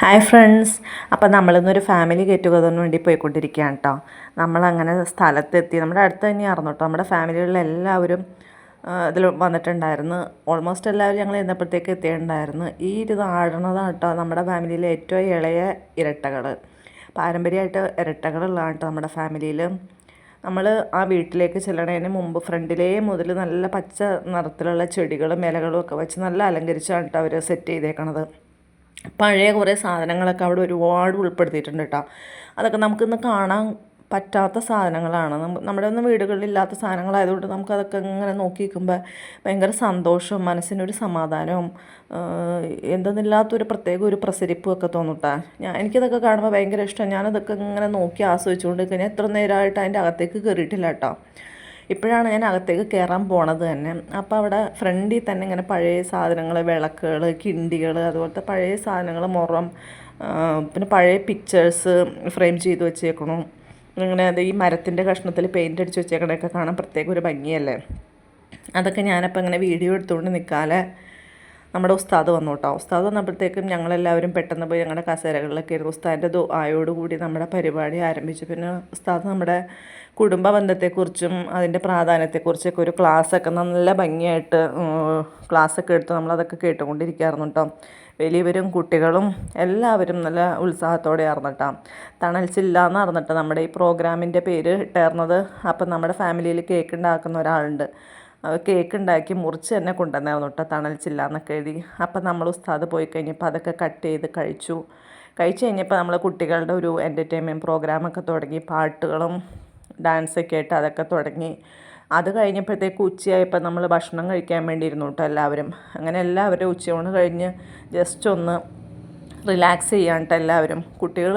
Hi friends. അപ്പോൾ നമ്മളിന്നൊരു family get ടുഗദറിന് വേണ്ടി പോയിക്കൊണ്ടിരിക്കുകയാണ് കേട്ടോ. നമ്മളങ്ങനെ സ്ഥലത്തെത്തി. നമ്മുടെ അടുത്ത് തന്നെയായിരുന്നു കേട്ടോ. നമ്മുടെ ഫാമിലികളിലെ എല്ലാവരും ഇതിൽ വന്നിട്ടുണ്ടായിരുന്നു. ഓൾമോസ്റ്റ് എല്ലാവരും ഞങ്ങൾ ചെന്നപ്പോഴത്തേക്ക് എത്തിയിട്ടുണ്ടായിരുന്നു. ഈ ഇത് ആടുന്നതാണ് കേട്ടോ നമ്മുടെ ഫാമിലിയിലെ ഏറ്റവും ഇളയ ഇരട്ടകൾ. പാരമ്പര്യമായിട്ട് ഇരട്ടകളുള്ളതാണ് കേട്ടോ നമ്മുടെ ഫാമിലിയിൽ. നമ്മൾ ആ വീട്ടിലേക്ക് ചെല്ലണതിന് മുമ്പ് ഫ്രണ്ടിലേ മുതൽ നല്ല പച്ച നിറത്തിലുള്ള ചെടികളും ഇലകളും ഒക്കെ വെച്ച് നല്ല അലങ്കരിച്ചാണ് കേട്ടോ അവർ സെറ്റ് ചെയ്തേക്കണത്. പഴയ കുറേ സാധനങ്ങളൊക്കെ അവിടെ ഒരുപാട് ഉൾപ്പെടുത്തിയിട്ടുണ്ട് കേട്ടോ. അതൊക്കെ നമുക്കിന്ന് കാണാൻ പറ്റാത്ത സാധനങ്ങളാണ്. നമ്മുടെ ഒന്നും വീടുകളിലില്ലാത്ത സാധനങ്ങളായതുകൊണ്ട് നമുക്കതൊക്കെ ഇങ്ങനെ നോക്കി നിൽക്കുമ്പോൾ ഭയങ്കര സന്തോഷവും മനസ്സിനൊരു സമാധാനവും എന്തെന്നില്ലാത്തൊരു പ്രത്യേക ഒരു പ്രസരിപ്പും ഒക്കെ തോന്നുട്ടാ. എനിക്കതൊക്കെ കാണുമ്പോൾ ഭയങ്കര ഇഷ്ടമാണ്. ഞാനതൊക്കെ ഇങ്ങനെ നോക്കി ആസ്വദിച്ചുകൊണ്ട് കഴിഞ്ഞാൽ എത്ര നേരമായിട്ട് അതിൻ്റെ അകത്തേക്ക് കയറിയിട്ടില്ല കേട്ടോ. ഇപ്പോഴാണ് ഞാൻ അകത്തേക്ക് കയറാൻ പോണത് തന്നെ. അപ്പോൾ അവിടെ ഫ്രണ്ടിൽ തന്നെ ഇങ്ങനെ പഴയ സാധനങ്ങൾ, വിളക്കുകൾ, കിണ്ടികൾ, അതുപോലത്തെ പഴയ സാധനങ്ങൾ, മുറം, പിന്നെ പഴയ പിക്ചേഴ്സ് ഫ്രെയിം ചെയ്ത് വെച്ചേക്കണു. ഇങ്ങനെ അത് ഈ മരത്തിൻ്റെ കഷ്ണത്തിൽ പെയിൻ്റ് അടിച്ച് വെച്ചേക്കണതൊക്കെ കാണാൻ പ്രത്യേക ഒരു ഭംഗിയല്ലേ. അതൊക്കെ ഞാനപ്പോൾ ഇങ്ങനെ വീഡിയോ എടുത്തുകൊണ്ട് നിൽക്കാതെ നമ്മുടെ ഉസ്താദ് വന്നു കേട്ടോ. ഉസ്താദ് വന്നപ്പോഴത്തേക്കും ഞങ്ങളെല്ലാവരും പെട്ടെന്ന് പോയി ഞങ്ങളുടെ കസേരകളിലൊക്കെ ഇരുന്നു. ഉസ്താദിൻ്റെ ആയോടുകൂടി നമ്മുടെ പരിപാടി ആരംഭിച്ചു. പിന്നെ ഉസ്താദ് നമ്മുടെ കുടുംബ ബന്ധത്തെക്കുറിച്ചും അതിൻ്റെ പ്രാധാന്യത്തെക്കുറിച്ചൊക്കെ ഒരു ക്ലാസ്സൊക്കെ നല്ല ഭംഗിയായിട്ട് ക്ലാസ്സൊക്കെ എടുത്ത് നമ്മളതൊക്കെ കേട്ടുകൊണ്ടിരിക്കുകയായിരുന്നു കേട്ടോ. വലിയവരും കുട്ടികളും എല്ലാവരും നല്ല ഉത്സാഹത്തോടെ ആയിരുന്നു കേട്ടോ. തണൽച്ചില്ല എന്ന് പറഞ്ഞിട്ട് നമ്മുടെ ഈ പ്രോഗ്രാമിൻ്റെ പേര് ഇട്ടായിരുന്നത്. അപ്പം നമ്മുടെ ഫാമിലിയിൽ കേക്ക് ഉണ്ടാക്കുന്ന ഒരാളുണ്ട്. കേക്ക് ഉണ്ടാക്കി മുറിച്ച് തന്നെ കൊണ്ടുവന്നായിരുന്നു കേട്ടോ, തണൽച്ചില്ല എന്നൊക്കെ എഴുതി. അപ്പം നമ്മൾ ഉസ്താദ് പോയി കഴിഞ്ഞപ്പോൾ അതൊക്കെ കട്ട് ചെയ്ത് കഴിച്ചു കഴിഞ്ഞപ്പോൾ നമ്മൾ കുട്ടികളുടെ ഒരു എൻ്റർടൈൻമെൻറ്റ് പ്രോഗ്രാമൊക്കെ തുടങ്ങി. പാട്ടുകളും ഡാൻസൊക്കെ ആയിട്ട് അതൊക്കെ തുടങ്ങി. അത് കഴിഞ്ഞപ്പോഴത്തേക്ക് ഉച്ചയായപ്പോൾ നമ്മൾ ഭക്ഷണം കഴിക്കാൻ വേണ്ടി ഇരുന്നു കേട്ടോ എല്ലാവരും. അങ്ങനെ എല്ലാവരും ഉച്ചയൂണ് കഴിഞ്ഞ് ജസ്റ്റ് ഒന്ന് റിലാക്സ് ചെയ്യാൻ കേട്ടോ എല്ലാവരും. കുട്ടികൾ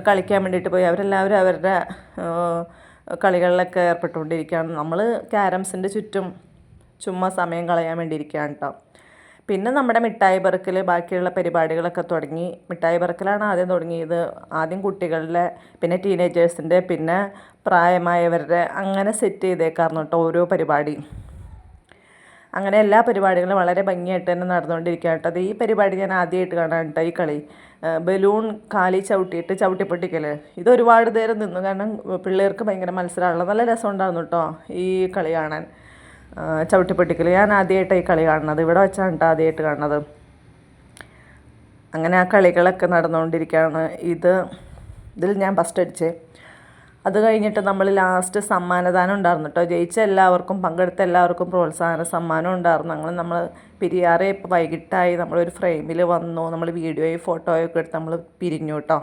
കളിക്കാൻ വേണ്ടിയിട്ട് പോയി. അവരെല്ലാവരും അവരുടെ കളികളിലൊക്കെ ഏർപ്പെട്ടുകൊണ്ടിരിക്കുകയാണ്. നമ്മൾ ക്യാരംസിൻ്റെ ചുറ്റും ചുമ്മാ സമയം കളയാൻ വേണ്ടി ഇരിക്കുകയാണ് കേട്ടോ. പിന്നെ നമ്മുടെ മിഠായി പെറുക്കൽ, ബാക്കിയുള്ള പരിപാടികളൊക്കെ തുടങ്ങി. മിഠായി പെറുക്കലാണ് ആദ്യം തുടങ്ങിയത്. ആദ്യം കുട്ടികളുടെ, പിന്നെ ടീനേജേഴ്സിൻ്റെ, പിന്നെ പ്രായമായവരുടെ, അങ്ങനെ സെറ്റ് ചെയ്തേക്കായിരുന്നു കേട്ടോ ഓരോ പരിപാടി. അങ്ങനെ എല്ലാ പരിപാടികളും വളരെ ഭംഗിയായിട്ട് തന്നെ നടന്നുകൊണ്ടിരിക്കുകയാണ് കേട്ടോ. അത് ഈ പരിപാടി ഞാൻ ആദ്യമായിട്ട് കാണാൻ കേട്ടോ. ഈ കളി ബലൂൺ കാലി ചവിട്ടിയിട്ട് ചവിട്ടിപ്പൊട്ടിക്കൽ, ഇതൊരുപാട് നേരം നിന്നു. കാരണം പിള്ളേർക്ക് ഭയങ്കര മത്സരമാണല്ലോ. നല്ല രസമുണ്ടായിരുന്നു കേട്ടോ ഈ കളി കാണാൻ. ചവിട്ടിപ്പൊട്ടിക്കൽ ഞാൻ ആദ്യമായിട്ടാണ് ഈ കളി കാണുന്നത്. ഇവിടെ വെച്ചാണ് കേട്ടോ ആദ്യമായിട്ട് കാണുന്നത്. അങ്ങനെ ആ കളികളൊക്കെ നടന്നുകൊണ്ടിരിക്കുകയാണ്. ഇതിൽ ഞാൻ ഫസ്റ്റ് അടിച്ചേ. അത് കഴിഞ്ഞിട്ട് നമ്മൾ ലാസ്റ്റ് സമ്മാനദാനം ഉണ്ടായിരുന്നു കേട്ടോ. ജയിച്ച എല്ലാവർക്കും, പങ്കെടുത്ത എല്ലാവർക്കും പ്രോത്സാഹന സമ്മാനം ഉണ്ടായിരുന്നു. നമ്മൾ പിരിയാറെ ഇപ്പോൾ വൈകിട്ടായി. നമ്മളൊരു ഫ്രെയിമിൽ വന്നു. നമ്മൾ വീഡിയോയും ഫോട്ടോയൊക്കെ എടുത്ത് നമ്മൾ പിരിഞ്ഞു കേട്ടോ.